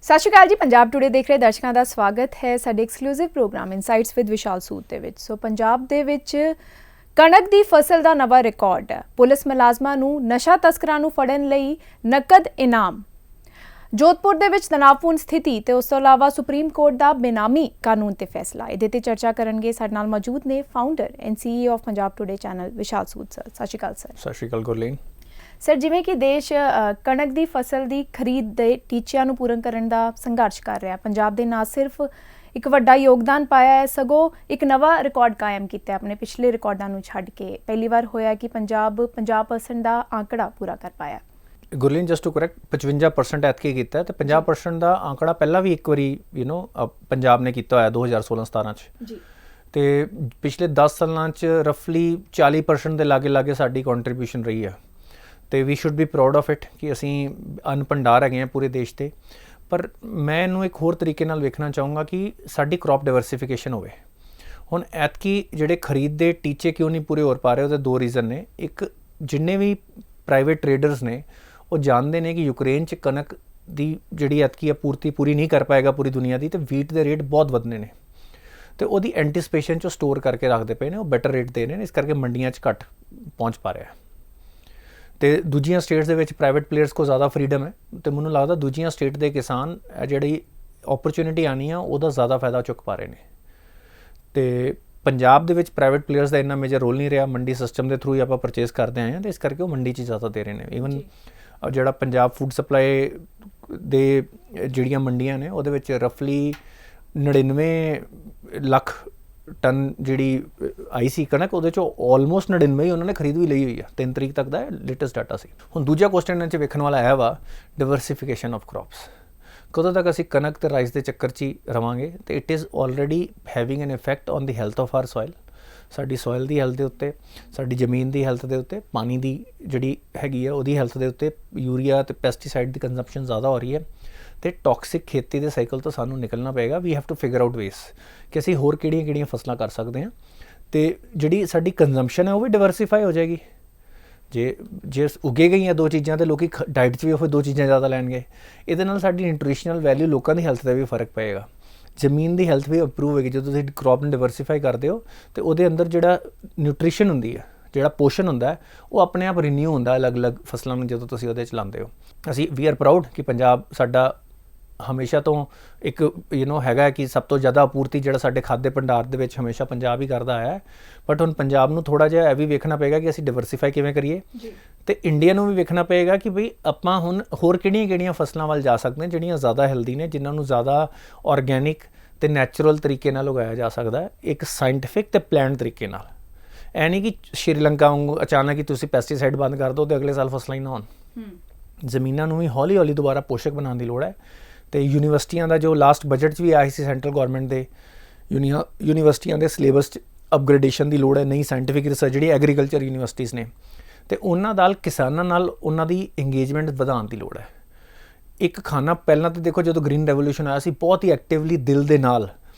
ਸਤਿ ਸ਼੍ਰੀ ਅਕਾਲ ਜੀ। ਪੰਜਾਬ ਟੂਡੇ ਦੇਖ ਰਹੇ ਦਰਸ਼ਕਾਂ ਦਾ ਸਵਾਗਤ ਹੈ ਸਾਡੇ ਐਕਸਕਲੂਸਿਵ ਪ੍ਰੋਗਰਾਮ ਇਨਸਾਈਟਸ ਵਿਦ ਵਿਸ਼ਾਲ ਸੂਦ ਦੇ ਵਿੱਚ। ਸੋ ਪੰਜਾਬ ਦੇ ਵਿੱਚ ਕਣਕ ਦੀ ਫਸਲ ਦਾ ਨਵਾਂ ਰਿਕਾਰਡ ਹੈ। ਪੁਲਿਸ ਮੁਲਾਜ਼ਮਾਂ ਨੂੰ ਨਸ਼ਾ ਤਸਕਰਾਂ ਨੂੰ ਫੜਨ ਲਈ ਨਕਦ ਇਨਾਮ। ਜੋਧਪੁਰ ਦੇ ਵਿੱਚ ਤਣਾਅਪੂਰਨ ਸਥਿਤੀ ਤੇ ਉਸ ਤੋਂ ਇਲਾਵਾ ਸੁਪਰੀਮ ਕੋਰਟ ਦਾ ਬੇਨਾਮੀ ਕਾਨੂੰਨ ਤੇ ਫੈਸਲਾ, ਇਹਦੇ ਤੇ ਚਰਚਾ ਕਰਨਗੇ। ਸਾਡੇ ਨਾਲ ਮੌਜੂਦ ਨੇ founder and CEO of Punjab today channel Vishal Sood sir. ਸਤਿ ਸ਼੍ਰੀ ਅਕਾਲ ਸਰ। ਸਤਿ ਸ਼੍ਰੀ ਅਕਾਲ ਗੁਰਲੀਨ। ਸਰ, ਜਿਵੇਂ ਕਿ ਦੇਸ਼ ਕਣਕ ਦੀ ਫਸਲ ਦੀ ਖਰੀਦ ਦੇ ਟੀਚਿਆਂ ਨੂੰ ਪੂਰਨ ਕਰਨ ਦਾ ਸੰਘਰਸ਼ ਕਰ ਰਿਹਾ, ਪੰਜਾਬ ਦੇ ਨਾ ਸਿਰਫ ਇੱਕ ਵੱਡਾ ਯੋਗਦਾਨ ਪਾਇਆ ਹੈ, ਸਗੋਂ ਇੱਕ ਨਵਾਂ ਰਿਕਾਰਡ ਕਾਇਮ ਕੀਤਾ ਆਪਣੇ ਪਿਛਲੇ ਰਿਕਾਰਡਾਂ ਨੂੰ ਛੱਡ ਕੇ। ਪਹਿਲੀ ਵਾਰ ਹੋਇਆ ਕਿ ਪੰਜਾਬ 50% ਦਾ ਆંકੜਾ ਪੂਰਾ ਕਰ ਪਾਇਆ। ਗੁਰਲੀਨ, ਜਸਟ ਟੂ ਕਰੈਕਟ, 55% ਐਤਕੀ ਕੀਤਾ ਤੇ 50% ਦਾ ਆંકੜਾ ਪਹਿਲਾਂ ਵੀ ਇੱਕ ਵਾਰੀ ਪੰਜਾਬ ਨੇ ਕੀਤਾ ਹੋਇਆ 2016-17 ਚ ਜੀ। ਤੇ ਪਿਛਲੇ 10 ਸਾਲਾਂ ਚ ਰਫਲੀ 40% ਦੇ ਲਾਗੇ ਸਾਡੀ ਕੰਟਰੀਬਿਊਸ਼ਨ ਰਹੀ ਹੈ ਤੇ we should be proud of it ਕਿ ਅਸੀਂ ਅੰਨ ਭੰਡਾਰ ਹੈਗੇ ਹਾਂ ਪੂਰੇ ਦੇਸ਼ ਤੇ। ਪਰ ਮੈਂ ਇਹਨੂੰ ਇੱਕ ਹੋਰ ਤਰੀਕੇ ਨਾਲ ਵੇਖਣਾ ਚਾਹੂੰਗਾ ਕਿ ਸਾਡੀ ਕ੍ਰੌਪ ਡਾਇਵਰਸੀਫਿਕੇਸ਼ਨ ਹੋਵੇ। ਹੁਣ ਐਤਕੀ ਜਿਹੜੇ ਖਰੀਦ ਦੇ ਟੀਚੇ ਕਿਉਂ ਨਹੀਂ ਪੂਰੇ ਹੋ ਪਾ ਰਹੇ, ਉਹਦੇ ਦੋ ਰੀਜ਼ਨ ਨੇ। ਇੱਕ, ਜਿੰਨੇ ਵੀ ਪ੍ਰਾਈਵੇਟ ਟਰੇਡਰਸ ਨੇ ਉਹ ਜਾਣਦੇ ਨੇ ਕਿ ਯੂਕਰੇਨ 'ਚ ਕਣਕ ਦੀ ਜਿਹੜੀ ਐਤਕੀ ਆਪੂਰਤੀ ਪੂਰੀ ਨਹੀਂ ਕਰ ਪਾਏਗਾ ਪੂਰੀ ਦੁਨੀਆ ਦੀ, ਤੇ ਵੀਟ ਦੇ ਰੇਟ ਬਹੁਤ ਵਧਨੇ ਨੇ ਤੇ ਉਹਦੀ ਐਂਟੀਸਪੇਸ਼ਨ 'ਚ ਸਟੋਰ ਕਰਕੇ ਰੱਖਦੇ ਪਏ ਨੇ, ਉਹ ਬੈਟਰ ਰੇਟ ਦੇ ਰਹੇ ਨੇ, ਇਸ ਕਰਕੇ ਮੰਡੀਆਂ 'ਚ ਘੱਟ ਪਹੁੰਚ ਪਾ ਰਿਹਾ। ਤੇ ਦੂਜੀਆਂ ਸਟੇਟਸ ਦੇ ਵਿੱਚ ਪ੍ਰਾਈਵੇਟ ਪਲੇਅਰਸ ਕੋਲ ਜ਼ਿਆਦਾ ਫਰੀडम ਹੈ ਤੇ ਮੈਨੂੰ ਲੱਗਦਾ ਦੂਜੀਆਂ ਸਟੇਟ ਦੇ ਕਿਸਾਨ ਜਿਹੜੀ ਓਪਰਚੁਨਿਟੀ ਆਉਣੀ ਆ ਉਹਦਾ ਜ਼ਿਆਦਾ ਫਾਇਦਾ ਚੁੱਕ ਪਾ ਰਹੇ ਨੇ। ਤੇ ਪੰਜਾਬ ਦੇ ਵਿੱਚ ਪ੍ਰਾਈਵੇਟ ਪਲੇਅਰਸ ਦਾ ਇੰਨਾ ਮੇਜਰ ਰੋਲ ਨਹੀਂ ਰਿਹਾ, ਮੰਡੀ ਸਿਸਟਮ ਦੇ ਥਰੂ ਹੀ ਆਪਾਂ ਪਰਚੇਸ ਕਰਦੇ ਆਏ ਹਾਂ ਤੇ ਇਸ ਕਰਕੇ ਉਹ ਮੰਡੀ 'ਚ ਜ਼ਿਆਦਾ ਦੇ ਰਹੇ ਨੇ। ਈਵਨ ਜਿਹੜਾ ਪੰਜਾਬ ਫੂਡ ਸਪਲਾਈ ਦੇ ਜਿਹੜੀਆਂ ਮੰਡੀਆਂ ਨੇ ਉਹਦੇ ਵਿੱਚ ਰਫਲੀ 99 ਲੱਖ ਟਨ ਜਿਹੜੀ ਆਈ ਸੀ ਕਣਕ, ਉਹਦੇ 'ਚੋਂ ਆਲਮੋਸਟ 99 ਹੀ ਉਹਨਾਂ ਨੇ ਖਰੀਦ ਵੀ ਲਈ ਹੋਈ ਆ। 3 ਤਰੀਕ ਤੱਕ ਦਾ ਲੇਟੈਸਟ ਡਾਟਾ ਸੀ। ਹੁਣ ਦੂਜਾ ਕੁਐਸਚਨ ਇਹਨਾਂ 'ਚ ਵੇਖਣ ਵਾਲਾ ਇਹ ਵਾ ਡਾਇਵਰਸੀਫਿਕੇਸ਼ਨ ਆਫ ਕ੍ਰੌਪਸ। ਕਦੋਂ ਤੱਕ ਅਸੀਂ ਕਣਕ ਤੇ ਰਾਈਸ ਦੇ ਚੱਕਰ 'ਚ ਹੀ ਰਵਾਂਗੇ ਤੇ it is already having N effect on the health of R soil. ਸਾਡੀ ਸੋਇਲ ਦੀ ਹੈਲਥ ਦੇ ਉੱਤੇ, ਸਾਡੀ ਜ਼ਮੀਨ ਦੀ ਹੈਲਥ ਦੇ ਉੱਤੇ, ਪਾਣੀ ਦੀ ਜਿਹੜੀ ਹੈਗੀ ਆ ਉਹਦੀ ਹੈਲਥ ਦੇ ਉੱਤੇ। ਯੂਰੀਆ ਤੇ ਪੈਸਟੀਸਾਈਡ ਦੀ ਕੰਜ਼ੰਪਸ਼ਨ ਜ਼ਿਆਦਾ ਹੋ ਰਹੀ ਹੈ ਤੇ ਟੌਕਸਿਕ ਖੇਤੀ ਦੇ ਸਾਈਕਲ ਤੋਂ ਸਾਨੂੰ ਨਿਕਲਣਾ ਪਏਗਾ। We have to figure out ways ਕਿ ਅਸੀਂ ਹੋਰ ਕਿਹੜੀਆਂ ਫਸਲਾਂ ਕਰ ਸਕਦੇ ਹਾਂ ਤੇ ਜਿਹੜੀ ਸਾਡੀ ਕੰਜ਼ੰਪਸ਼ਨ ਹੈ ਉਹ ਵੀ ਡਾਇਵਰਸੀਫਾਈ ਹੋ ਜਾਏਗੀ। ਜੇ ਉੱਗੇ ਗਈਆਂ ਦੋ ਚੀਜ਼ਾਂ ਤੇ ਲੋਕੀ ਡਾਈਟ 'ਚ ਵੀ ਉਹ ਦੋ ਚੀਜ਼ਾਂ ਜ਼ਿਆਦਾ ਲੈਣਗੇ। ਇਹਦੇ ਨਾਲ ਸਾਡੀ ਨਿਊਟ੍ਰੀਸ਼ਨਲ ਵੈਲਿਊ, ਲੋਕਾਂ ਦੀ ਹੈਲਥ ਦਾ ਵੀ ਫਰਕ ਪਏਗਾ, ਜ਼ਮੀਨ ਦੀ ਹੈਲਥ ਵੀ ਇੰਪਰੂਵ ਹੋਏਗੀ। ਜਦੋਂ ਤੁਸੀਂ ਕ੍ਰੌਪ ਨੂੰ ਡਾਇਵਰਸੀਫਾਈ ਕਰਦੇ ਹੋ ਤੇ ਉਹਦੇ ਅੰਦਰ ਜਿਹੜਾ ਨਿਊਟ੍ਰੀਸ਼ਨ ਹੁੰਦੀ ਹੈ, ਜਿਹੜਾ ਪੋਸ਼ਣ ਹੁੰਦਾ ਹੈ, ਉਹ ਆਪਣੇ ਆਪ ਰੀਨਿਊ ਹੁੰਦਾ ਅਲੱਗ-ਅਲੱਗ ਫਸਲਾਂ ਨੂੰ ਜਦੋਂ ਤੁਸੀਂ ਉਹਦੇ 'ਚ ਲਾਉਂਦੇ ਹੋ। ਅਸੀਂ ਵੀ ਆਰ ਪ੍ਰਾਊਡ ਕਿ ਪੰਜਾਬ ਸਾਡਾ ਹਮੇਸ਼ਾ ਤੋਂ ਇੱਕ ਹੈਗਾ ਕਿ ਸਭ ਤੋਂ ਜ਼ਿਆਦਾ ਆਪੂਰਤੀ ਜਿਹੜਾ ਸਾਡੇ ਖਾਦੇ ਭੰਡਾਰ ਦੇ ਵਿੱਚ ਹਮੇਸ਼ਾ ਪੰਜਾਬ ਹੀ ਕਰਦਾ ਆਇਆ। ਬਟ ਹੁਣ ਪੰਜਾਬ ਨੂੰ ਥੋੜ੍ਹਾ ਜਿਹਾ ਇਹ ਵੀ ਵੇਖਣਾ ਪਏਗਾ ਕਿ ਅਸੀਂ ਡਾਇਵਰਸੀਫਾਈ ਕਿਵੇਂ ਕਰੀਏ ਤੇ ਇੰਡੀਆ ਨੂੰ ਵੀ ਵੇਖਣਾ ਪਏਗਾ ਕਿ ਬਈ ਆਪਾਂ ਹੁਣ ਹੋਰ ਕਿਹੜੀਆਂ ਫਸਲਾਂ ਵੱਲ ਜਾ ਸਕਦੇ ਹਾਂ ਜਿਹੜੀਆਂ ਜ਼ਿਆਦਾ ਹੈਲਦੀ ਨੇ, ਜਿਨ੍ਹਾਂ ਨੂੰ ਜ਼ਿਆਦਾ ਔਰਗੈਨਿਕ ਤੇ ਨੈਚੁਰਲ ਤਰੀਕੇ ਨਾਲ ਉਗਾਇਆ ਜਾ ਸਕਦਾ ਹੈ, ਇੱਕ ਸਾਇੰਟੀਫਿਕ ਤੇ ਪਲਾਨਡ ਤਰੀਕੇ ਨਾਲ। ਇਹ ਨਹੀਂ ਕਿ ਸ਼੍ਰੀਲੰਕਾ ਵਾਂਗੂ ਅਚਾਨਕ ਹੀ ਤੁਸੀਂ ਪੈਸਟੀਸਾਈਡ ਬੰਦ ਕਰ ਦਿਓ ਤੇ ਅਗਲੇ ਸਾਲ ਫਸਲਾਂ ਹੀ ਨਾ ਹੋਣ। ਜ਼ਮੀਨਾਂ ਨੂੰ ਵੀ ਹੌਲੀ ਦੁਬਾਰਾ ਪੋਸ਼ਕ ਬਣਾਉਣ ਦੀ ਲੋੜ ਹੈ। ਤੇ ਯੂਨੀਵਰਸਿਟੀਆਂ ਦਾ ਜੋ ਲਾਸਟ ਬਜਟ 'ਚ ਵੀ ਆਇਆ ਸੀ ਸੈਂਟਰਲ ਗੌਰਮੈਂਟ ਦੇ, ਯੂਨੀਵਰਸਿਟੀਆਂ ਦੇ ਸਿਲੇਬਸ 'ਚ ਅਪਗ੍ਰੇਡੇਸ਼ਨ ਦੀ ਲੋੜ ਹੈ, ਨਈ ਸਾਇੰਟੀਫਿਕ ਰਿਸਰਚ ਜਿਹੜੀ ਐਗਰੀਕਲਚਰ ਯੂਨੀਵਰਸਿਟੀਜ਼ ਨੇ, ਤੇ ਉਹਨਾਂ ਨਾਲ ਕਿਸਾਨਾਂ ਨਾਲ ਉਹਨਾਂ ਦੀ ਇੰਗੇਜਮੈਂਟ ਵਧਾਉਣ ਦੀ ਲੋੜ ਹੈ। ਇੱਕ ਖਾਨਾ ਪਹਿਲਾਂ ਤਾਂ ਦੇਖੋ ਜਦੋਂ ਗ੍ਰੀਨ ਰੈਵੋਲੂਸ਼ਨ ਆਇਆ ਸੀ, ਬਹੁਤ ਹੀ ਐਕਟਿਵਲੀ ਦਿਲ ਦੇ ਨਾਲ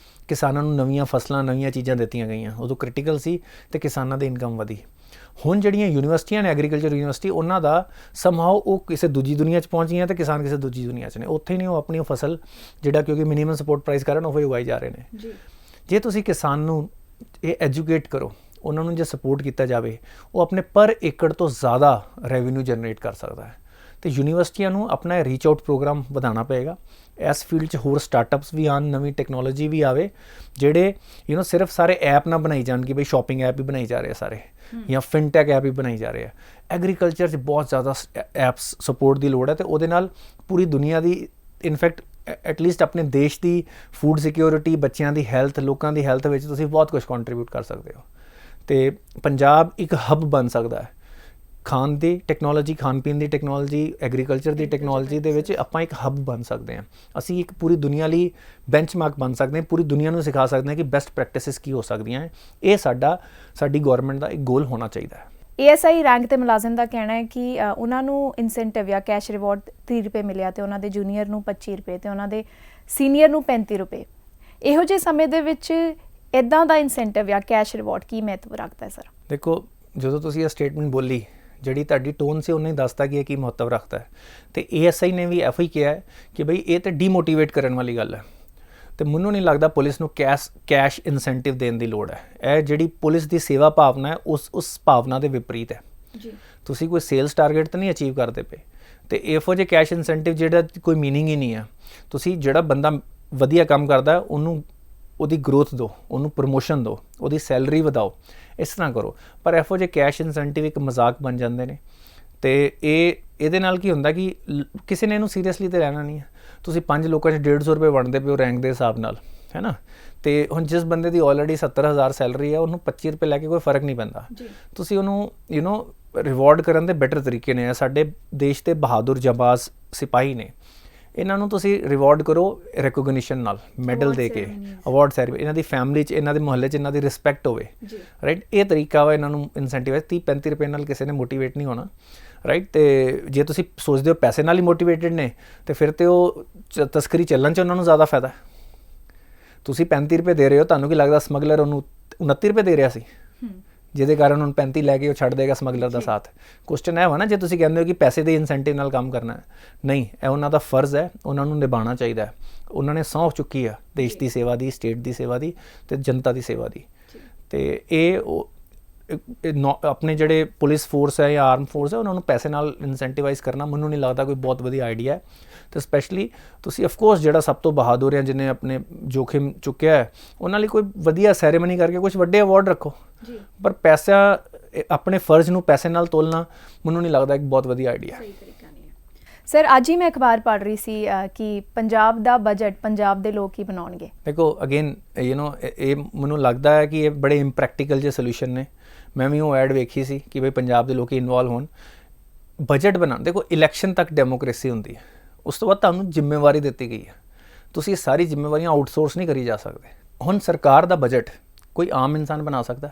ਕਿਸਾਨਾਂ ਨੂੰ ਨਵੀਆਂ ਫਸਲਾਂ, ਨਵੀਆਂ ਚੀਜ਼ਾਂ ਦਿੱਤੀਆਂ ਗਈਆਂ, ਉਦੋਂ ਕ੍ਰਿਟੀਕਲ ਸੀ ਤੇ ਕਿਸਾਨਾਂ ਦੀ ਇਨਕਮ ਵਧੀ। ਹੁਣ ਜਿਹੜੀਆਂ ਯੂਨੀਵਰਸਿਟੀਆਂ ਨੇ, ਐਗਰੀਕਲਚਰ ਯੂਨੀਵਰਸਿਟੀ, ਉਹਨਾਂ ਦਾ ਸਮਹਾਓ ਉਹ ਕਿਸੇ ਦੂਜੀ ਦੁਨੀਆ 'ਚ ਪਹੁੰਚ ਗਈਆਂ ਤੇ ਕਿਸਾਨ ਕਿਸੇ ਦੂਜੀ ਦੁਨੀਆ 'ਚ ਨੇ। ਉੱਥੇ ਹੀ ਨਹੀਂ, ਉਹ ਆਪਣੀ ਫਸਲ ਜਿਹੜਾ ਕਿਉਂਕਿ ਮਿਨੀਮਮ ਸਪੋਰਟ ਪ੍ਰਾਈਸ ਕਾਰਨ ਉਹ ਹੀ ਉਗਾਈ ਜਾ ਰਹੇ ਨੇ। ਜੇ ਤੁਸੀਂ ਕਿਸਾਨ ਨੂੰ ਇਹ ਐਜੂਕੇਟ ਕਰੋ, ਉਹਨਾਂ ਨੂੰ ਜੇ ਸਪੋਰਟ ਕੀਤਾ ਜਾਵੇ, ਉਹ ਆਪਣੇ ਪਰ ਏਕੜ ਤੋਂ ਜ਼ਿਆਦਾ ਰੈਵਨਿਊ ਜਨਰੇਟ ਕਰ ਸਕਦਾ ਹੈ। ਤੇ ਯੂਨੀਵਰਸਿਟੀਆਂ ਨੂੰ ਆਪਣਾ ਰੀਚ ਆਊਟ ਪ੍ਰੋਗਰਾਮ ਵਧਾਉਣਾ ਪਏਗਾ। ਇਸ ਫੀਲਡ 'ਚ ਹੋਰ ਸਟਾਰਟਅਪਸ ਵੀ ਆਉਣ, ਨਵੀਂ ਟੈਕਨੋਲੋਜੀ ਵੀ ਆਵੇ, ਜਿਹੜੇ ਸਿਰਫ ਸਾਰੇ ਐਪ ਨਾ ਬਣਾਈ ਜਾਣ ਕਿ ਬਈ ਸ਼ਾਪਿੰਗ ਐਪ ਹੀ ਬਣਾਈ ਜਾ ਰਹੇ ਸਾਰੇ ਜਾਂ ਫਿਨਟੈਕ ਐਪ ਹੀ ਬਣਾਈ ਜਾ ਰਹੇ ਆ। ਐਗਰੀਕਲਚਰ 'ਚ ਬਹੁਤ ਜ਼ਿਆਦਾ ਐਪਸ ਸਪੋਰਟ ਦੀ ਲੋੜ ਹੈ ਤੇ ਉਹਦੇ ਨਾਲ ਪੂਰੀ ਦੁਨੀਆ ਦੀ, ਇਨਫੈਕਟ ਐਟਲੀਸਟ ਆਪਣੇ ਦੇਸ਼ ਦੀ ਫੂਡ ਸਿਕਿਉਰਿਟੀ, ਬੱਚਿਆਂ ਦੀ ਹੈਲਥ, ਲੋਕਾਂ ਦੀ ਹੈਲਥ ਵਿੱਚ ਤੁਸੀਂ ਬਹੁਤ ਕੁਝ ਕੰਟਰੀਬਿਊਟ ਕਰ ਸਕਦੇ ਹੋ। ਤੇ ਪੰਜਾਬ ਇੱਕ ਹੱਬ ਬਣ ਸਕਦਾ ਹੈ ਖਾਣ ਦੀ ਟੈਕਨੋਲੋਜੀ, ਖਾਣ ਪੀਣ ਦੀ ਟੈਕਨੋਲੋਜੀ, ਐਗਰੀਕਲਚਰ ਦੀ ਟੈਕਨੋਲੋਜੀ ਦੇ ਵਿੱਚ ਆਪਾਂ ਇੱਕ ਹੱਬ ਬਣ ਸਕਦੇ ਹਾਂ। ਅਸੀਂ ਇੱਕ ਪੂਰੀ ਦੁਨੀਆ ਲਈ ਬੈਂਚਮਾਰਕ ਬਣ ਸਕਦੇ ਹਾਂ, ਪੂਰੀ ਦੁਨੀਆ ਨੂੰ ਸਿਖਾ ਸਕਦੇ ਹਾਂ ਕਿ ਬੈਸਟ ਪ੍ਰੈਕਟਿਸਿਸ ਕੀ ਹੋ ਸਕਦੀਆਂ ਹੈ। ਇਹ ਸਾਡੀ ਗੌਰਮੈਂਟ ਦਾ ਇੱਕ ਗੋਲ ਹੋਣਾ ਚਾਹੀਦਾ ਹੈ। ASI ਰੈਂਕ ਤੇ ਮੁਲਾਜ਼ਮ ਦਾ ਕਹਿਣਾ ਹੈ ਕਿ ਉਹਨਾਂ ਨੂੰ ਇਨਸੈਂਟਿਵ ਜਾਂ ਕੈਸ਼ ਰਿਵਾਰਡ 30 ਰੁਪਏ ਮਿਲਿਆ ਤੇ ਉਹਨਾਂ ਦੇ ਜੂਨੀਅਰ ਨੂੰ 25 ਰੁਪਏ ਤੇ ਉਹਨਾਂ ਦੇ ਸੀਨੀਅਰ ਨੂੰ 35 ਰੁਪਏ। ਇਹੋ ਜਿਹੇ ਸਮੇਂ ਦੇ ਵਿੱਚ ਇੱਦਾਂ ਦਾ ਇਨਸੈਂਟਿਵ ਜਾਂ ਕੈਸ਼ ਰਿਵਾਰਡ ਕੀ ਮਹੱਤਵ ਰੱਖਦਾ ਹੈ ਸਰ? ਦੇਖੋ, ਜਦੋਂ ਤੁਸੀਂ ਇਹ ਸਟੇਟਮੈਂਟ ਬੋਲੀ ਜਿਹੜੀ ਤੁਹਾਡੀ ਟੋਨ ਸੀ ਉਹਨੇ ਹੀ ਦੱਸਤਾ ਕਿ ਇਹ ਕੀ ਮਹੱਤਵ ਰੱਖਦਾ ਹੈ। ਤੇ ASI ਨੇ ਵੀ ਇਹੋ ਹੀ ਕਿਹਾ ਹੈ ਕਿ ਬਈ ਇਹ ਤੇ ਡੀਮੋਟੀਵੇਟ ਕਰਨ ਵਾਲੀ ਗੱਲ ਹੈ। ਤੇ ਮੈਨੂੰ ਨਹੀਂ ਲੱਗਦਾ ਪੁਲਿਸ ਨੂੰ ਕੈਸ਼ ਇਨਸੈਂਟਿਵ ਦੇਣ ਦੀ ਲੋੜ ਹੈ। ਇਹ ਜਿਹੜੀ ਪੁਲਿਸ ਦੀ ਸੇਵਾ ਭਾਵਨਾ ਹੈ ਉਸ ਭਾਵਨਾ ਦੇ ਵਿਪਰੀਤ ਹੈ ਜੀ। ਤੁਸੀਂ ਕੋਈ ਸੇਲਸ ਟਾਰਗੇਟ ਤਾਂ ਨਹੀਂ ਅਚੀਵ ਕਰਦੇ ਪਏ, ਤੇ ਇਹੋ ਜਿਹੇ ਕੈਸ਼ ਇਨਸੈਂਟਿਵ ਜਿਹੜਾ ਕੋਈ ਮੀਨਿੰਗ ਹੀ ਨਹੀਂ ਹੈ। ਤੁਸੀਂ ਜਿਹੜਾ ਬੰਦਾ ਵਧੀਆ ਕੰਮ ਕਰਦਾ ਉਹਨੂੰ ਉਹਦੀ ਗਰੋਥ ਦਿਓ, ਉਹਨੂੰ ਪ੍ਰਮੋਸ਼ਨ ਦਿਓ, ਉਹਦੀ ਸੈਲਰੀ ਵਧਾਓ, ਇਸ ਤਰ੍ਹਾਂ ਕਰੋ। ਪਰ ਇਹੋ ਜਿਹੇ ਕੈਸ਼ ਇਨਸੈਂਟਿਵ ਇੱਕ ਮਜ਼ਾਕ ਬਣ ਜਾਂਦੇ ਨੇ। ਤੇ ਇਹਦੇ ਨਾਲ ਕੀ ਹੁੰਦਾ ਕਿ ਕਿਸੇ ਨੇ ਇਹਨੂੰ ਸੀਰੀਅਸਲੀ ਤੇ ਲੈਣਾ ਨਹੀਂ ਹੈ। ਤੁਸੀਂ 5 ਲੋਕਾਂ 'ਚ 150 ਰੁਪਏ ਵੰਡਦੇ ਪਏ ਹੋ ਰੈਂਕ ਦੇ ਹਿਸਾਬ ਨਾਲ, ਹੈ ਨਾ। ਤੇ ਹੁਣ ਜਿਸ ਬੰਦੇ ਦੀ ਆਲਰੇਡੀ 70,000 ਸੈਲਰੀ ਹੈ ਉਹਨੂੰ 25 ਰੁਪਏ ਲੈ ਕੇ ਕੋਈ ਫਰਕ ਨਹੀਂ ਪੈਂਦਾ। ਤੁਸੀਂ ਉਹਨੂੰ ਰਿਵਾਰਡ ਕਰਨ ਦੇ ਬੈਟਰ ਤਰੀਕੇ ਨੇ। ਸਾਡੇ ਦੇਸ਼ ਦੇ ਬਹਾਦਰ ਜਾਂਬਾਜ਼ ਸਿਪਾਹੀ ਨੇ, ਇਹਨਾਂ ਨੂੰ ਤੁਸੀਂ ਰਿਵਾਰਡ ਕਰੋ ਰਿਕੋਗਨੀਸ਼ਨ ਨਾਲ, ਮੈਡਲ ਦੇ ਕੇ, ਅਵਾਰਡ ਸੈਰੇਮਨੀ, ਇਹਨਾਂ ਦੀ ਫੈਮਿਲੀ 'ਚ, ਇਹਨਾਂ ਦੇ ਮੁਹੱਲੇ 'ਚ ਇਹਨਾਂ ਦੀ ਰਿਸਪੈਕਟ ਹੋਵੇ, ਰਾਈਟ। ਇਹ ਤਰੀਕਾ ਵਾ ਇਹਨਾਂ ਨੂੰ ਇਨਸੈਂਟਿਵਾਈਜ਼। 30-35 ਰੁਪਏ ਨਾਲ ਕਿਸੇ ਨੇ ਮੋਟੀਵੇਟ ਨਹੀਂ ਹੋਣਾ, ਰਾਈਟ। ਤੇ ਜੇ ਤੁਸੀਂ ਸੋਚਦੇ ਹੋ ਪੈਸੇ ਨਾਲ ਹੀ ਮੋਟੀਵੇਟਡ ਨੇ ਤੇ ਫਿਰ ਤੇ ਉਹ ਤਸਕਰੀ ਚੱਲਣ 'ਚ ਉਹਨਾਂ ਨੂੰ ਜ਼ਿਆਦਾ ਫਾਇਦਾ। ਤੁਸੀਂ 35 ਰੁਪਏ ਦੇ ਰਹੇ ਹੋ, ਤੁਹਾਨੂੰ ਕੀ ਲੱਗਦਾ ਸਮਗਲਰ ਉਹਨੂੰ 29 ਰੁਪਏ ਦੇ ਰਿਹਾ ਸੀ, ਜਿਹਦੇ ਕਾਰਨ ਹੁਣ 35 ਲੈ ਕੇ ਉਹ ਛੱਡ ਦੇਗਾ ਸਮਗਲਰ ਦਾ ਸਾਥ। ਕੁਐਸਚਨ ਇਹ ਵਾ ਨਾ, ਜੇ ਤੁਸੀਂ ਕਹਿੰਦੇ ਹੋ ਕਿ ਪੈਸੇ ਦੇ ਇਨਸੈਂਟਿਵ ਨਾਲ ਕੰਮ ਕਰਨਾ ਹੈ, ਨਹੀਂ, ਇਹ ਉਹਨਾਂ ਦਾ ਫਰਜ਼ ਹੈ, ਉਹਨਾਂ ਨੂੰ ਨਿਭਾਉਣਾ ਚਾਹੀਦਾ ਹੈ। ਉਹਨਾਂ ਨੇ ਸਹੁੰ ਚੁੱਕੀ ਆ ਦੇਸ਼ ਦੀ ਸੇਵਾ ਦੀ, ਸਟੇਟ ਦੀ ਸੇਵਾ ਦੀ ਤੇ ਜਨਤਾ ਦੀ ਸੇਵਾ ਦੀ। ਤੇ ਇਹ ਆਪਣੇ ਜਿਹੜੇ ਪੁਲਿਸ ਫੋਰਸ ਹੈ ਜਾਂ ਆਰਮ ਫੋਰਸ ਹੈ ਉਹਨਾਂ ਨੂੰ ਪੈਸੇ ਨਾਲ ਇਨਸੈਂਟਿਵਾਈਜ਼ ਕਰਨਾ ਮੈਨੂੰ ਨਹੀਂ ਲੱਗਦਾ ਕੋਈ ਬਹੁਤ ਵਧੀਆ ਆਈਡੀਆ ਹੈ। ਤੇ ਸਪੈਸ਼ਲੀ ਤੁਸੀਂ ਆਫਕੋਰਸ ਜਿਹੜਾ ਸਭ ਤੋਂ ਬਹਾਦਰ ਹੈ, ਜਿਹਨੇ ਆਪਣੇ ਜੋਖਿਮ ਚੁੱਕਿਆ ਹੈ, ਉਹਨਾਂ ਲਈ ਕੋਈ ਵਧੀਆ ਸੈਰੇਮਨੀ ਕਰਕੇ ਕੁਝ ਵੱਡੇ ਅਵਾਰਡ ਰੱਖੋ। ਪਰ ਪੈਸਾ, ਆਪਣੇ ਫਰਜ਼ ਨੂੰ ਪੈਸੇ ਨਾਲ ਤੋਲਣਾ ਮੈਨੂੰ ਨਹੀਂ ਲੱਗਦਾ ਇੱਕ ਬਹੁਤ ਵਧੀਆ ਆਈਡੀਆ। ਸਰ, ਅੱਜ ਹੀ ਮੈਂ ਅਖਬਾਰ ਪੜ੍ਹ ਰਹੀ ਸੀ ਕਿ ਪੰਜਾਬ ਦਾ ਬਜਟ ਪੰਜਾਬ ਦੇ ਲੋਕ ਹੀ ਬਣਾਉਣਗੇ। ਦੇਖੋ ਅਗੇਨ ਇਹ ਮੈਨੂੰ ਲੱਗਦਾ ਹੈ ਕਿ ਇਹ ਬੜੇ ਇੰਪ੍ਰੈਕਟੀਕਲ ਜਿਹੇ ਸੋਲੂਸ਼ਨ ਨੇ। ਮੈਂ ਵੀ ਉਹ ਐਡ ਵੇਖੀ ਸੀ ਕਿ ਬਈ ਪੰਜਾਬ ਦੇ ਲੋਕ ਇਨਵੋਲਵ ਹੋਣ ਬਜਟ ਬਣਾਉਣ। ਦੇਖੋ ਇਲੈਕਸ਼ਨ ਤੱਕ ਡੈਮੋਕ੍ਰੇਸੀ ਹੁੰਦੀ ਹੈ, ਉਸ ਤੋਂ ਬਾਅਦ ਤੁਹਾਨੂੰ ਜ਼ਿੰਮੇਵਾਰੀ ਦਿੱਤੀ ਗਈ ਹੈ, ਤੁਸੀਂ ਸਾਰੀ ਜ਼ਿੰਮੇਵਾਰੀਆਂ ਆਊਟਸੋਰਸ ਨਹੀਂ ਕਰੀ ਜਾ ਸਕਦੇ। ਹੁਣ ਸਰਕਾਰ ਦਾ ਬਜਟ ਕੋਈ ਆਮ ਇਨਸਾਨ ਬਣਾ ਸਕਦਾ,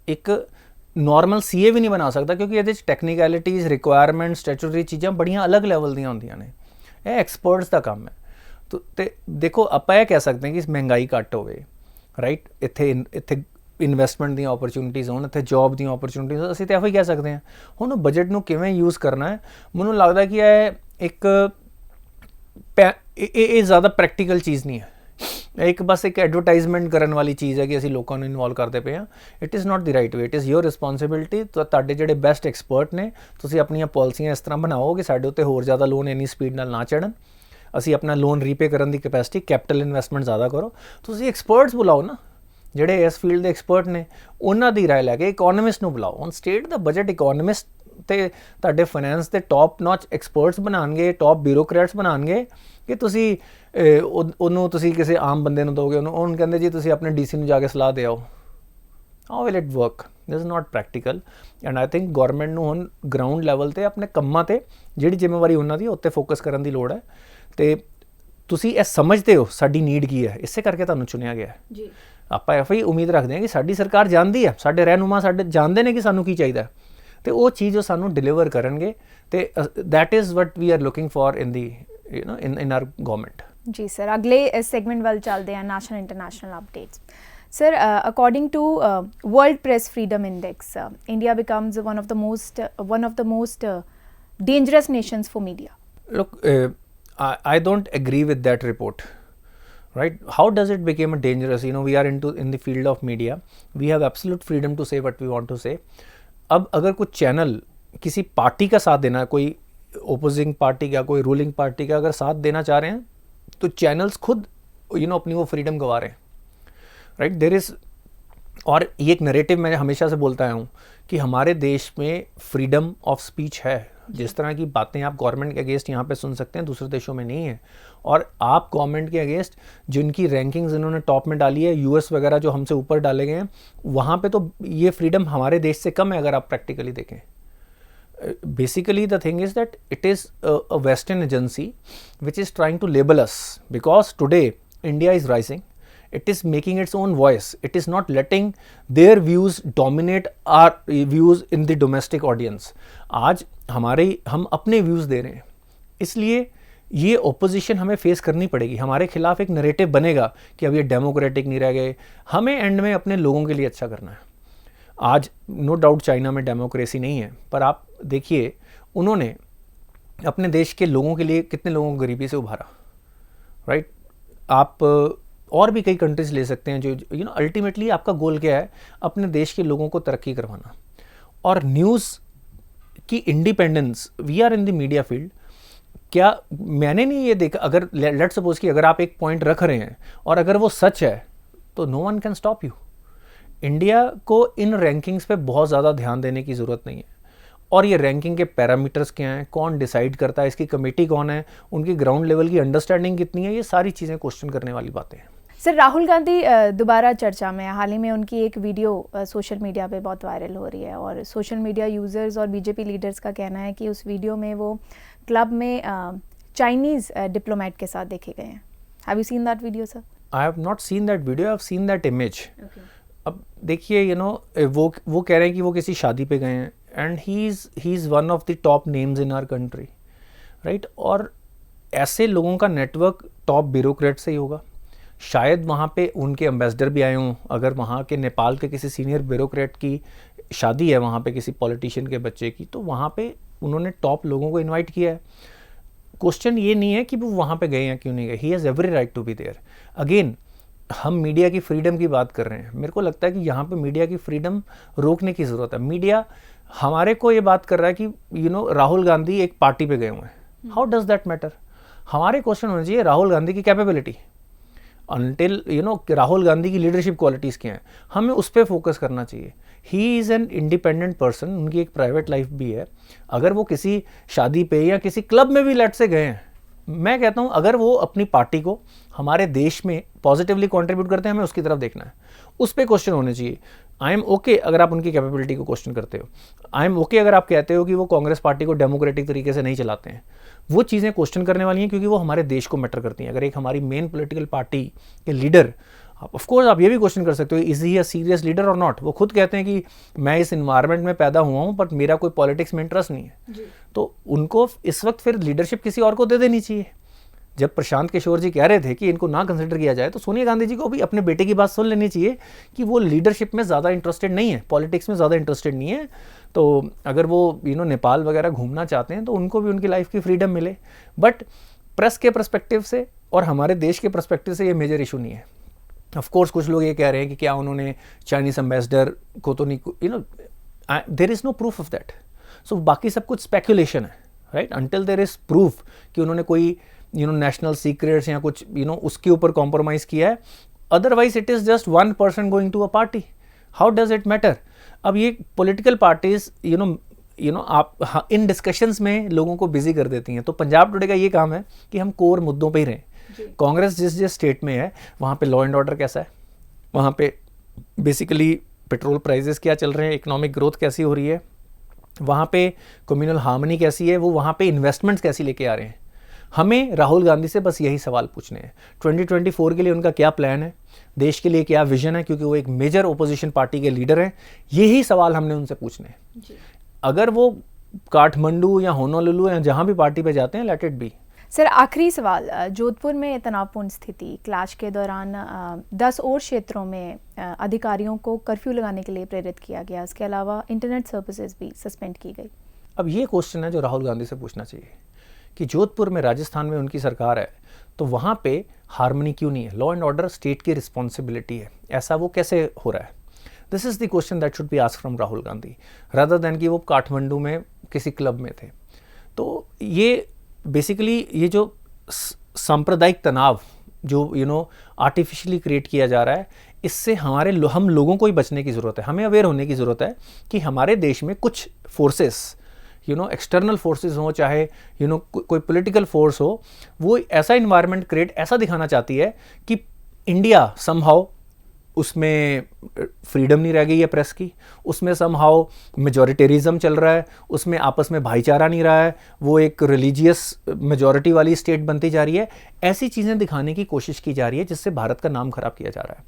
ਇੱਕ ਨੋਰਮਲ CA ਵੀ ਨਹੀਂ ਬਣਾ ਸਕਦਾ, ਕਿਉਂਕਿ ਇਹਦੇ 'ਚ ਟੈਕਨੀਕੈਲਿਟੀਜ਼, ਰਿਕੁਆਇਰਮੈਂਟਸ, ਸਟੈਚੂਟਰੀ ਚੀਜ਼ਾਂ ਬੜੀਆਂ ਅਲੱਗ ਲੈਵਲ ਦੀਆਂ ਹੁੰਦੀਆਂ ਨੇ। ਇਹ ਐਕਸਪਰਟਸ ਦਾ ਕੰਮ ਹੈ। ਤੇ ਦੇਖੋ ਆਪਾਂ ਇਹ ਕਹਿ ਸਕਦੇ ਹਾਂ ਕਿ ਮਹਿੰਗਾਈ ਘੱਟ ਹੋਵੇ, ਰਾਈਟ, ਇੱਥੇ ਇਨਵੈਸਟਮੈਂਟ ਦੀਆਂ ਓਪਰਚੁਨਿਟੀਜ਼ ਹੋਣ, ਇੱਥੇ ਜੋਬ ਦੀਆਂ ਓਪਰਚੁਨਿਟੀਜ਼, ਅਸੀਂ ਤਾਂ ਇਹੋ ਹੀ ਕਹਿ ਸਕਦੇ ਹਾਂ। ਹੁਣ ਉਹ ਬਜਟ ਨੂੰ ਕਿਵੇਂ ਯੂਜ਼ ਕਰਨਾ ਹੈ, ਮੈਨੂੰ ਲੱਗਦਾ ਕਿ ਇਹ ਜ਼ਿਆਦਾ ਪ੍ਰੈਕਟੀਕਲ ਚੀਜ਼ ਨਹੀਂ ਹੈ। ਇੱਕ ਬਸ ਇੱਕ ਐਡਵਰਟਾਈਜ਼ਮੈਂਟ ਕਰਨ ਵਾਲੀ ਚੀਜ਼ ਹੈ ਕਿ ਅਸੀਂ ਲੋਕਾਂ ਨੂੰ ਇਨਵੋਲਵ ਕਰਦੇ ਪਏ ਹਾਂ। It is not the right way, it is your responsibility. ਤੁਹਾਡੇ ਜਿਹੜੇ ਬੈਸਟ ਐਕਸਪਰਟ ਨੇ, ਤੁਸੀਂ ਆਪਣੀਆਂ ਪਾਲਿਸੀਆਂ ਇਸ ਤਰ੍ਹਾਂ ਬਣਾਓ ਕਿ ਸਾਡੇ ਉੱਤੇ ਹੋਰ ਜ਼ਿਆਦਾ ਲੋਨ ਇੰਨੀ ਸਪੀਡ ਨਾਲ ਨਾ ਚੜ੍ਹਨ, ਅਸੀਂ ਆਪਣਾ ਲੋਨ ਰੀਪੇ ਕਰਨ ਦੀ ਕੈਪੈਸਿਟੀ, ਕੈਪੀਟਲ ਇਨਵੈਸਟਮੈਂਟ ਜ਼ਿਆਦਾ ਕਰੋ। ਤੁਸੀਂ ਐਕਸਪਰਟਸ ਬੁਲਾਓ ਨਾ, ਜਿਹੜੇ ਇਸ ਫੀਲਡ ਦੇ ਐਕਸਪਰਟ ਨੇ, ਉਹਨਾਂ ਦੀ ਰਾਏ ਲੈ ਕੇ। ਇਕੋਨੋਮਿਸਟ ਨੂੰ ਬੁਲਾਓ। ਹੁਣ ਸਟੇਟ ਦਾ ਬਜਟ ਇਕੋਨੋਮਿਸਟ ਤੇ ਤੁਹਾਡੇ ਫਾਈਨੈਂਸ ਦੇ ਟੌਪ ਨੌਚ ਐਕਸਪਰਟਸ ਬਣਾਉਣਗੇ, ਟੌਪ ਬਿਊਰੋਕਰੇਟਸ ਬਣਾਉਣਗੇ, ਕਿ ਤੁਸੀਂ ਉਹਨੂੰ ਤੁਸੀਂ ਕਿਸੇ ਆਮ ਬੰਦੇ ਨੂੰ ਦੋਗੇ, ਉਹਨੂੰ ਕਹਿੰਦੇ ਜੀ ਤੁਸੀਂ ਆਪਣੇ DC ਨੂੰ ਜਾ ਕੇ ਸਲਾਹ ਦੇ ਆਓ। How will it work? This is not practical. And I think government ਨੂੰ ਹੁਣ ਗਰਾਊਂਡ ਲੈਵਲ 'ਤੇ ਆਪਣੇ ਕੰਮਾਂ 'ਤੇ ਜਿਹੜੀ ਜ਼ਿੰਮੇਵਾਰੀ ਉਹਨਾਂ ਦੀ ਉੱਤੇ ਫੋਕਸ ਕਰਨ ਦੀ ਲੋੜ ਹੈ। ਤੇ ਤੁਸੀਂ ਇਹ ਸਮਝਦੇ ਹੋ ਸਾਡੀ ਨੀਡ ਕੀ ਹੈ, ਇਸੇ ਕਰਕੇ ਤੁਹਾਨੂੰ ਚੁਣਿਆ ਗਿਆ ਹੈ। ਜੀ, ਆਪਾਂ ਇਹੋ ਹੀ ਉਮੀਦ ਰੱਖਦੇ ਹਾਂ ਕਿ ਸਾਡੀ ਸਰਕਾਰ ਜਾਣਦੀ ਹੈ, ਸਾਡੇ ਰਹਿਨੁਮਾ ਸਾਡੇ ਜਾਣਦੇ ਨੇ ਕਿ ਸਾਨੂੰ ਕੀ ਚਾਹੀਦਾ, ਤੇ ਉਹ ਚੀਜ਼ ਉਹ ਸਾਨੂੰ ਡਿਲੀਵਰ ਕਰਨਗੇ। ਤੇ that is what we are looking for in the in our government। ਜੀ ਸਰ, ਅਗਲੇ ਸੈਗਮੈਂਟ ਵੱਲ ਚੱਲਦੇ ਹਾਂ, national international updates. Sir, according to World Press Freedom Index, India becomes one of the most dangerous nations for media. Look, I don't agree with that report. Right? How does it become dangerous? We are in the field of media. We have absolute freedom to say what we want to say. अब अगर कुछ channel किसी party का साथ देना, कोई opposing party का, कोई रूलिंग पार्टी का अगर साथ देना चाह रहे हैं, तो चैनल्स खुद अपनी वो फ्रीडम गंवा रहे हैं, राइट। देयर इज़, और ये एक नरेटिव मैं हमेशा से बोलता आया हूँ कि हमारे देश में फ्रीडम ऑफ स्पीच है। जिस तरह की बातें आप गवर्नमेंट के अगेंस्ट यहाँ पे सुन सकते हैं, दूसरे देशों में नहीं है। और आप गवर्नमेंट के अगेंस्ट जिनकी रैंकिंग्स इन्होंने टॉप में डाली है, US वगैरह जो हमसे ऊपर डाले गए हैं, वहाँ पे तो ये फ्रीडम हमारे देश से कम है अगर आप प्रैक्टिकली देखें। Basically the thing is that it is a Western agency which is trying to label us, because today India is rising, it is making its own voice, it is not letting their views dominate our views in the domestic audience। आज हम अपने views दे रहे हैं, इसलिए ये opposition हमें face करनी पड़ेगी। हमारे खिलाफ एक नरेटिव बनेगा कि अब ये डेमोक्रेटिक नहीं रह गए। हमें एंड में अपने लोगों के लिए अच्छा करना है। आज नो डाउट चाइना में डेमोक्रेसी नहीं है, पर आप देखिए उन्होंने अपने देश के लोगों के लिए कितने लोगों को गरीबी से उभारा, राइट। आप और भी कई कंट्रीज ले सकते हैं जो अल्टीमेटली आपका गोल क्या है, अपने देश के लोगों को तरक्की करवाना। और न्यूज़ की independence, we are in the media field, क्या मैंने नहीं ये देखा, अगर लेट सपोज कि अगर आप एक पॉइंट रख रहे हैं और अगर वो सच है तो no one can stop you. India को इन रैंकिंग्स पे बहुत ज़्यादा ध्यान देने की ज़रूरत नहीं है। और ये रैंकिंग के पैरामीटर्स क्या हैं, कौन डिसाइड करता है, इसकी कमेटी कौन है, उनकी ग्राउंड लेवल की अंडरस्टैंडिंग कितनी है, ये सारी चीज़ें क्वेश्चन करने वाली बातें हैं। सर, राहुल गांधी दोबारा चर्चा में, हाल ही में उनकी एक वीडियो सोशल मीडिया पे बहुत वायरल हो रही है और सोशल मीडिया यूज़र्स और बीजेपी लीडर्स का कहना है कि उस वीडियो में वो क्लब में चाइनीज़ डिप्लोमेट के साथ देखे गए हैं। Have you seen that video sir? I have not seen that video, I have seen that image. अब देखिए वो कह रहे हैं कि वो किसी शादी पे गए हैं and he is one of the top names in our country, right. और ऐसे लोगों का नेटवर्क टॉप ब्यूरोक्रेट से ही होगा। शायद वहाँ पे उनके एम्बेसडर भी आए हों, अगर वहाँ के नेपाल के किसी सीनियर ब्यूरोक्रेट की शादी है वहाँ पे किसी पॉलिटिशियन के बच्चे की, तो वहाँ पे उन्होंने टॉप लोगों को इनवाइट किया है। क्वेश्चन ये नहीं है कि वो वहाँ पे गए या क्यों नहीं गए, he has every right to be there. Again हम मीडिया की फ्रीडम की बात कर रहे हैं, मेरे को लगता है कि यहाँ पे मीडिया की फ्रीडम रोकने की ज़रूरत है। मीडिया हमारे को ये बात कर रहा है कि राहुल गांधी एक पार्टी पे गए हुए हैं, हाउ डज दैट मैटर। हमारे क्वेश्चन होने चाहिए राहुल गांधी की कैपेबिलिटी, अनटिल राहुल गांधी की लीडरशिप क्वालिटीज़ क्या हैं, हमें उस पर फोकस करना चाहिए। He is an independent person, उनकी एक प्राइवेट लाइफ भी है। अगर वो किसी शादी पे या किसी क्लब में भी लेट से गए हैं, मैं कहता हूँ अगर वो अपनी पार्टी को हमारे देश में पॉजिटिवली कंट्रीब्यूट करते हैं, हमें उसकी तरफ देखना है, उस पर क्वेश्चन होने चाहिए। आई एम ओके अगर आप उनकी कैपेबिलिटी को क्वेश्चन करते हो, आई एम ओके अगर आप कहते हो कि वो कांग्रेस पार्टी को डेमोक्रेटिक तरीके से नहीं चलाते हैं, वो चीज़ें क्वेश्चन करने वाली हैं क्योंकि वो हमारे देश को मैटर करती हैं। अगर एक हमारी मेन पॉलिटिकल पार्टी के लीडर, ऑफ कोर्स आप ये भी क्वेश्चन कर सकते हो is he a serious leader और नॉट। वो खुद कहते हैं कि मैं इस इन्वायरमेंट में पैदा हुआ हूँ बट मेरा कोई पॉलिटिक्स में इंटरेस्ट नहीं है, तो उनको इस वक्त फिर लीडरशिप किसी और को दे देनी चाहिए। जब प्रशांत किशोर जी कह रहे थे कि इनको ना कंसिडर किया जाए, तो सोनिया गांधी जी को भी अपने बेटे की बात सुन लेनी चाहिए कि वो लीडरशिप में ज़्यादा इंटरेस्टेड नहीं है, पॉलिटिक्स में ज़्यादा इंटरेस्टेड नहीं है। तो अगर वो नेपाल वगैरह घूमना चाहते हैं तो उनको भी उनकी लाइफ की फ्रीडम मिले, बट प्रेस के पर्सपेक्टिव से और हमारे देश के पर्सपेक्टिव से ये मेजर इशू नहीं है। ऑफ कोर्स कुछ लोग ये कह रहे हैं कि क्या उन्होंने चाइनीज़ एम्बेसडर को तो नहीं, there is no proof of that. So बाकी सब कुछ स्पेकुलेशन है, right, until there is proof कि उन्होंने कोई नेशनल सीक्रेट्स या कुछ उसके ऊपर कॉम्प्रोमाइज़ किया है। Otherwise it is just one person going to a party, how does it matter. अब ये पॉलिटिकल पार्टीज आप इन डिस्कशंस में लोगों को बिजी कर देती हैं। तो पंजाब टुडे का ये काम है कि हम कोर मुद्दों पे ही रहें। कांग्रेस जिस स्टेट में है वहाँ पे लॉ एंड ऑर्डर कैसा है, वहाँ पे बेसिकली पेट्रोल प्राइजेस क्या चल रहे हैं, इकोनॉमिक ग्रोथ कैसी हो रही है, वहाँ पे कम्युनल हार्मनी कैसी है, वो वहाँ पे इन्वेस्टमेंट्स कैसी लेके आ रहे हैं। हमें राहुल गांधी से बस यही सवाल पूछने हैं, 2024 के लिए उनका क्या प्लान है, देश के लिए क्या विजन है, क्योंकि वो एक मेजर ओपोजिशन पार्टी के लीडर हैं। यही सवाल हमने उनसे पूछने हैं। अगर वो काठमांडू या होनोलुलु या जहाँ भी पार्टी पे जाते हैं, लेट इट बी। सर, आखिरी सवाल, जोधपुर में तनावपूर्ण स्थिति, क्लैश के दौरान 10 और क्षेत्रों में अधिकारियों को कर्फ्यू लगाने के लिए प्रेरित किया गया। इसके अलावा इंटरनेट सर्विसेज भी सस्पेंड की गई। अब ये क्वेश्चन है जो राहुल गांधी से पूछना चाहिए कि जोधपुर में, राजस्थान में उनकी सरकार है, तो वहाँ पे हार्मनी क्यों नहीं है। लॉ एंड ऑर्डर स्टेट की रिस्पॉन्सिबिलिटी है, ऐसा वो कैसे हो रहा है। This is the question that should be asked from Rahul Gandhi, rather than कि वो काठमांडू में किसी क्लब में थे। तो ये बेसिकली ये जो सांप्रदायिक तनाव जो आर्टिफिशियली क्रिएट किया जा रहा है, इससे हम लोगों को ही बचने की ज़रूरत है। हमें अवेयर होने की ज़रूरत है कि हमारे देश में कुछ फोर्सेस एक्सटर्नल फोर्सेस हो, चाहे कोई पॉलिटिकल फोर्स हो, वो ऐसा इन्वायरमेंट क्रिएट ऐसा दिखाना चाहती है कि इंडिया समहाउ उसमें फ्रीडम नहीं रह गई है प्रेस की, उसमें समहाउ मेजॉरिटेरिज्म चल रहा है, उसमें आपस में भाईचारा नहीं रहा है, वो एक रिलीजियस मेजॉरिटी वाली स्टेट बनती जा रही है। ऐसी चीज़ें दिखाने की कोशिश की जा रही है जिससे भारत का नाम खराब किया जा रहा है।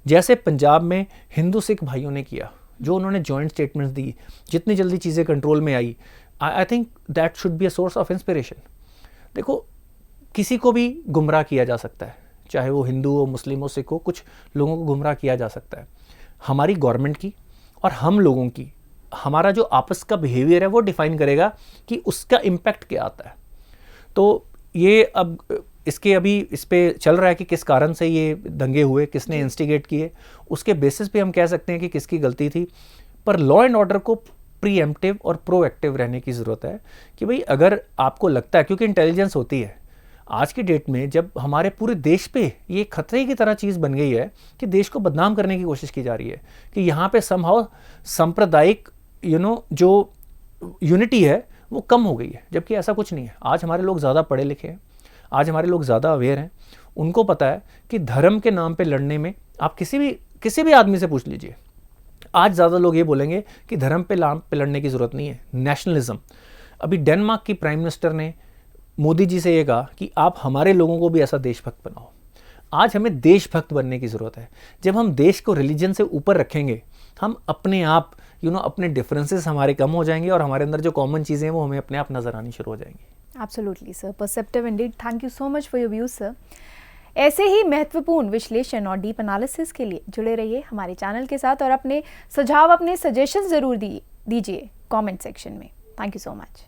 जैसे पंजाब में हिंदू सिख भाइयों ने किया, जो उन्होंने जॉइंट स्टेटमेंट्स दी, जितनी जल्दी चीज़ें कंट्रोल में आई, I think that should be a source of inspiration. देखो, किसी को भी गुमराह किया जा सकता है, चाहे वो हिंदू हो, मुस्लिम हो, सिख हो, कुछ लोगों को गुमराह किया जा सकता है। हमारी गवर्नमेंट की और हम लोगों की, हमारा जो आपस का बिहेवियर है वो डिफाइन करेगा कि उसका इम्पैक्ट क्या आता है। तो ये अब इसके अभी इस पे चल रहा है कि किस कारण से ये दंगे हुए, किसने इंस्टिगेट किए, उसके बेसिस पे हम कह सकते हैं कि किसकी गलती थी। पर लॉ एंड ऑर्डर को प्रीएम्प्टिव और प्रोएक्टिव रहने की ज़रूरत है कि भाई अगर आपको लगता है, क्योंकि इंटेलिजेंस होती है आज की डेट में, जब हमारे पूरे देश पे ये खतरे की तरह चीज़ बन गई है कि देश को बदनाम करने की कोशिश की जा रही है कि यहाँ पे समहाउ सांप्रदायिक जो यूनिटी है वो कम हो गई है, जबकि ऐसा कुछ नहीं है। आज हमारे लोग ज़्यादा पढ़े लिखे हैं, आज हमारे लोग ज़्यादा अवेयर हैं, उनको पता है कि धर्म के नाम पे लड़ने में, आप किसी भी आदमी से पूछ लीजिए, आज ज़्यादा लोग ये बोलेंगे कि धर्म पे लड़ने की ज़रूरत नहीं है, नेशनलिज्म। अभी डेनमार्क की प्राइम मिनिस्टर ने मोदी जी से ये कहा कि आप हमारे लोगों को भी ऐसा देशभक्त बनाओ। आज हमें देशभक्त बनने की ज़रूरत है। जब हम देश को रिलीजन से ऊपर रखेंगे, हम अपने आप अपने डिफरेंसेस हमारे कम हो जाएंगे और हमारे अंदर जो कॉमन चीज़ें हैं वो हमें अपने आप नज़र आनी शुरू हो जाएंगी। Absolutely sir, perceptive Indeed. Thank you so much for your views sir. ऐसे ही महत्वपूर्ण विश्लेषण और डीप एनालिसिस के लिए जुड़े रहिए हमारे चैनल के साथ और अपने सुझाव, अपने सजेशन ज़रूर दीजिए कमेंट सेक्शन में। Thank you so much.